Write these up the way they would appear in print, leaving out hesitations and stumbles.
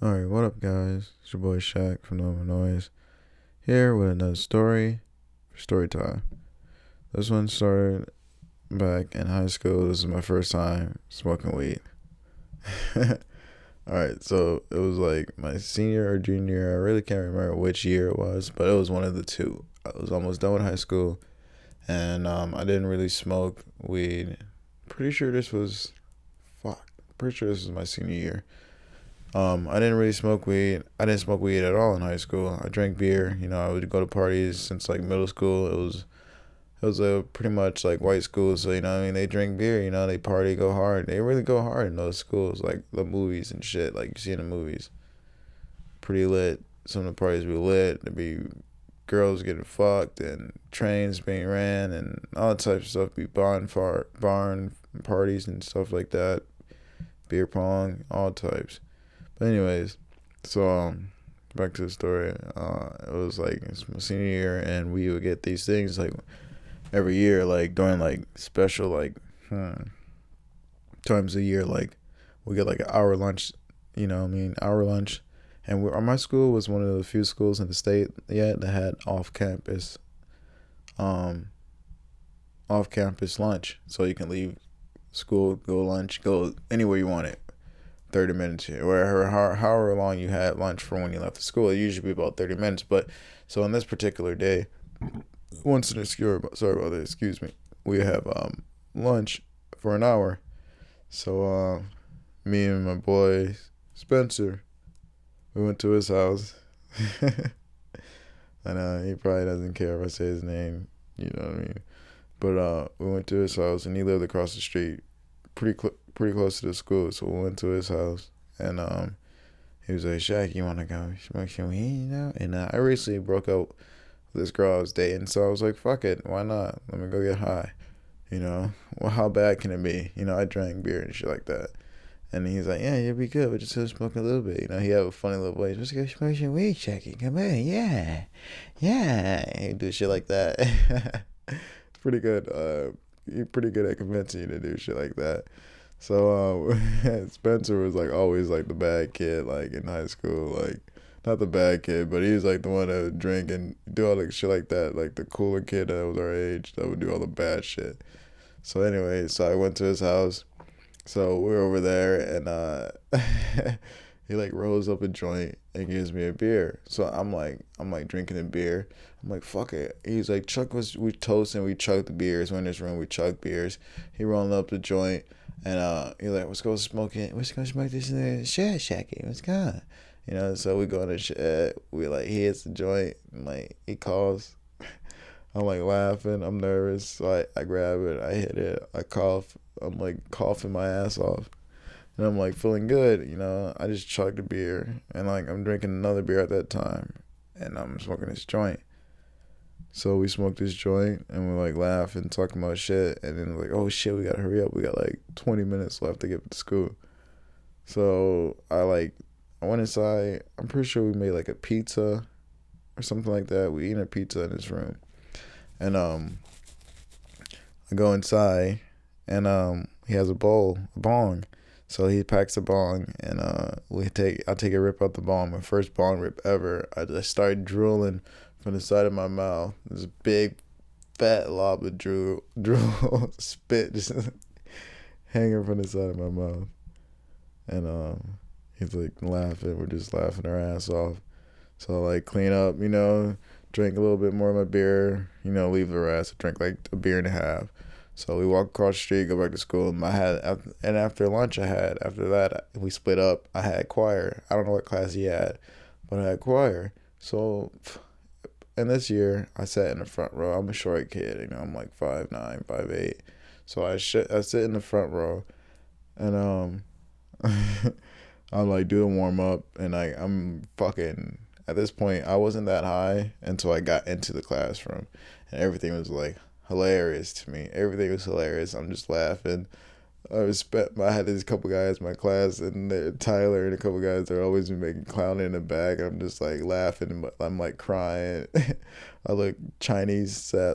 Alright, what up, guys? It's your boy Shaq from No Noise here with another story for story time. This one started back in high school. This is my first time smoking weed. Alright, so it was like my senior or junior year. I really can't remember which year it was, but it was one of the two. I was almost done with high school, and I didn't really smoke weed. Pretty sure this was. Pretty sure this was my senior year. I didn't really smoke weed. I didn't smoke weed at all in high school. I drank beer. I would go to parties since like middle school. It was a pretty much like white school, so they drink beer. They party, go hard. They really go hard in those schools, like the movies and shit, like you see in the movies. Pretty lit. Some of the parties were lit. There'd be girls getting fucked and trains being ran and all types of stuff. Be barn parties and stuff like that. Beer pong, all types. But anyways, so back to the story. It was like it's my senior year, and we would get these things like every year, like during like special times a year. Like we get like an hour lunch. Hour lunch, and my school was one of the few schools in the state yet that had um, off campus lunch, so you can leave school, go lunch, go anywhere you want it. 30 minutes here, or however long you had lunch for when you left the school. It usually be about 30 minutes. But so on this particular day, once in a sorry about that, excuse me, we have lunch for an hour. So me and my boy Spencer, we went to his house. And he probably doesn't care if I say his name, you know what I mean? But we went to his house, and he lived across the street, pretty close to the school. So we went to his house, and he was like, "Shaq, you wanna go smoke some weed?" And I recently broke up with this girl I was dating, so I was like, "Fuck it, why not? Let me go get high." Well, how bad can it be? I drank beer and shit like that. And he's like, "Yeah, you'll be good, but just go smoke a little bit." He have a funny little voice. "Let's go smoke some weed, Shaqy. Come on, yeah, yeah." He do shit like that. Pretty good. He's pretty good at convincing you to do shit like that. So Spencer was like always like the bad kid, like in high school, like not the bad kid, but he was like the one that would drink and do all the shit like that, like the cooler kid that was our age that would do all the bad shit. So anyway, so I went to his house. So we're over there, and he like rolls up a joint and gives me a beer. So I'm like drinking a beer. I'm like, fuck it. He's like, Chuck was we toast and we chugged the beers. We're in this room, we chugged beers. He rolling up the joint, and he's like, let's go smoke it. Let's go smoke this in the shed, Shacky. Let's go. So we go in the shed. We like he hits the joint, and like he calls. I'm like laughing. I'm nervous. So I grab it. I hit it. I cough. I'm like coughing my ass off. And I'm like feeling good. I just chugged a beer. And like I'm drinking another beer at that time. And I'm smoking this joint. So we smoked this joint and we're like laughing, talking about shit. And then like, oh shit, we gotta hurry up. We got like 20 minutes left to get to school. So I went inside. I'm pretty sure we made like a pizza or something like that. We eat a pizza in his room. And I go inside, and he has a bong. So he packs a bong, and I take a rip out the bong. My first bong rip ever. I just started drooling from the side of my mouth. This big fat lob of drool spit just hanging from the side of my mouth. And he's like laughing. We're just laughing our ass off. So I like clean up, drink a little bit more of my beer, leave the rest. I drank like a beer and a half. So we walk across the street, go back to school. And after lunch, after that, we split up. I had choir. I don't know what class he had, but I had choir. So, and this year, I sat in the front row. I'm a short kid, I'm like 5'9", 5'8". So I sit in the front row, and I'm like doing warm up, and I'm fucking. At this point, I wasn't that high until I got into the classroom, and everything was like hilarious to me. Everything was hilarious. I'm just laughing. I had these couple guys in my class, and Tyler and a couple guys. They're always making clowning in the back. I'm just like laughing, but I'm like crying. I look Chinese slash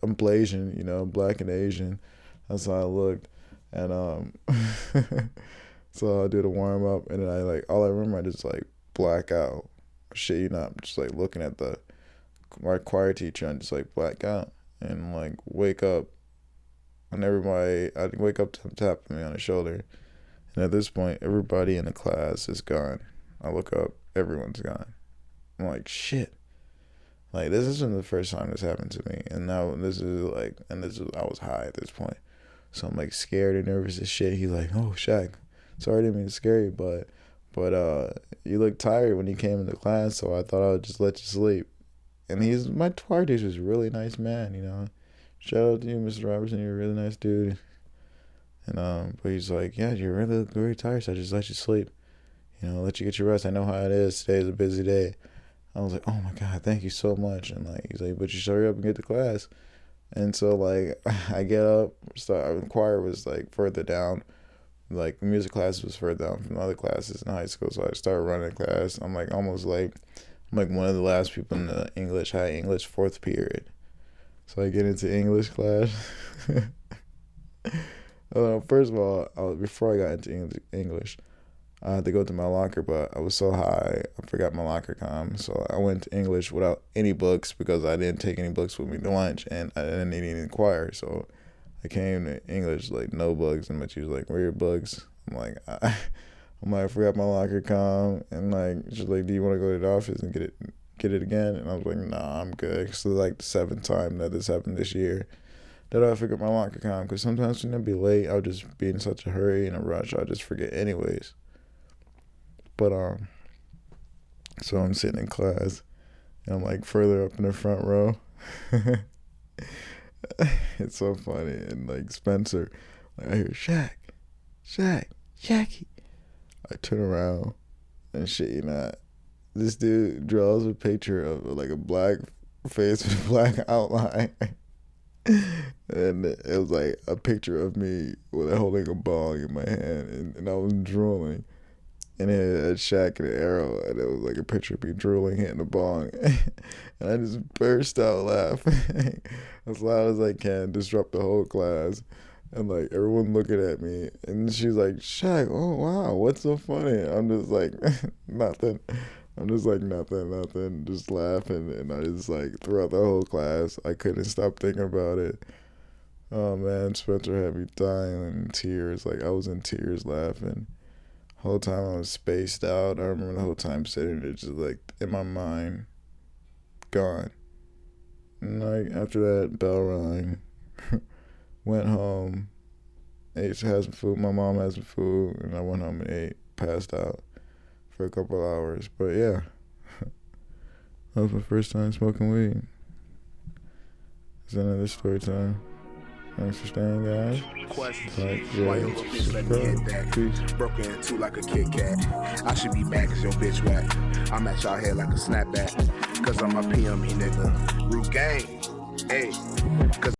I'm Blasian, I'm black and Asian. That's how I looked, and So I do the warm up, and then all I remember, I just like black out. Shit, you know, I'm just like looking at my choir teacher, and just like black out, and like wake up, and I wake up to him tapping me on the shoulder, and at this point, everybody in the class is gone. I look up, everyone's gone. I'm like, shit. Like, this isn't the first time this happened to me, and now I was high at this point, so I'm like scared and nervous as shit. He's like, oh, Shaq, sorry, I didn't mean to scare you, but you look tired when you came into class, so I thought I would just let you sleep. And my choir teacher's a really nice man, you know. Shout out to you, Mr. Robertson, you're a really nice dude. And but he's like, yeah, you're really very tired, so I just let you sleep. You know, let you get your rest. I know how it is. Today's a busy day. I was like, oh my God, thank you so much. And like, he's like, but you should hurry up and get to class. And so like, I get up. The choir was like further down. Like the music class was further down from the other classes in high school. So I started running class. I'm like almost late. I'm like one of the last people in the high English fourth period. So I get into English class. First of all, before I got into English, I had to go to my locker, but I was so high, I forgot my locker comm. So I went to English without any books because I didn't take any books with me to lunch, and I didn't need any choir. So I came to English like no books, and my teacher was like, "Where are your books?" I'm like, I forgot my locker comm, and like she's like, "Do you want to go to the office and get it again?" And I was like, "Nah, I'm good." So like the 7th time that this happened this year, that I forgot my locker comm, because sometimes when I'd be late, I would just be in such a hurry and a rush, I'd just forget anyways. But so I'm sitting in class, and I'm like further up in the front row. It's so funny, and like Spencer, like I hear Jackie. I turn around, and shit, you know, this dude draws a picture of like a black face with a black outline, and it was like a picture of me with holding a bong in my hand, and I was drooling. And it had Shaq and an arrow, and it was like a picture of me drooling, hitting a bong. And I just burst out laughing as loud as I can, disrupt the whole class. And like everyone looking at me, and she's like, Shaq, oh wow, what's so funny? I'm just like, nothing. I'm just like, nothing, just laughing. And I just like, throughout the whole class, I couldn't stop thinking about it. Oh man, Spencer had me dying in tears. Like I was in tears laughing. Whole time I was spaced out. I remember the whole time sitting there just like in my mind, gone. And like after that, bell rang. Went home, ate, had some food. My mom had some food, and I went home and ate, passed out for a couple hours. But yeah, that was my first time smoking weed. It's another story time. Thanks for staying, guys. Like, Why your little bitch let me hit that? Broke into like a Kit Kat. I should be back cause your bitch whack. I'm at y'all head like a snapback. Cause I'm a PME nigga. Root gang. Hey. Cause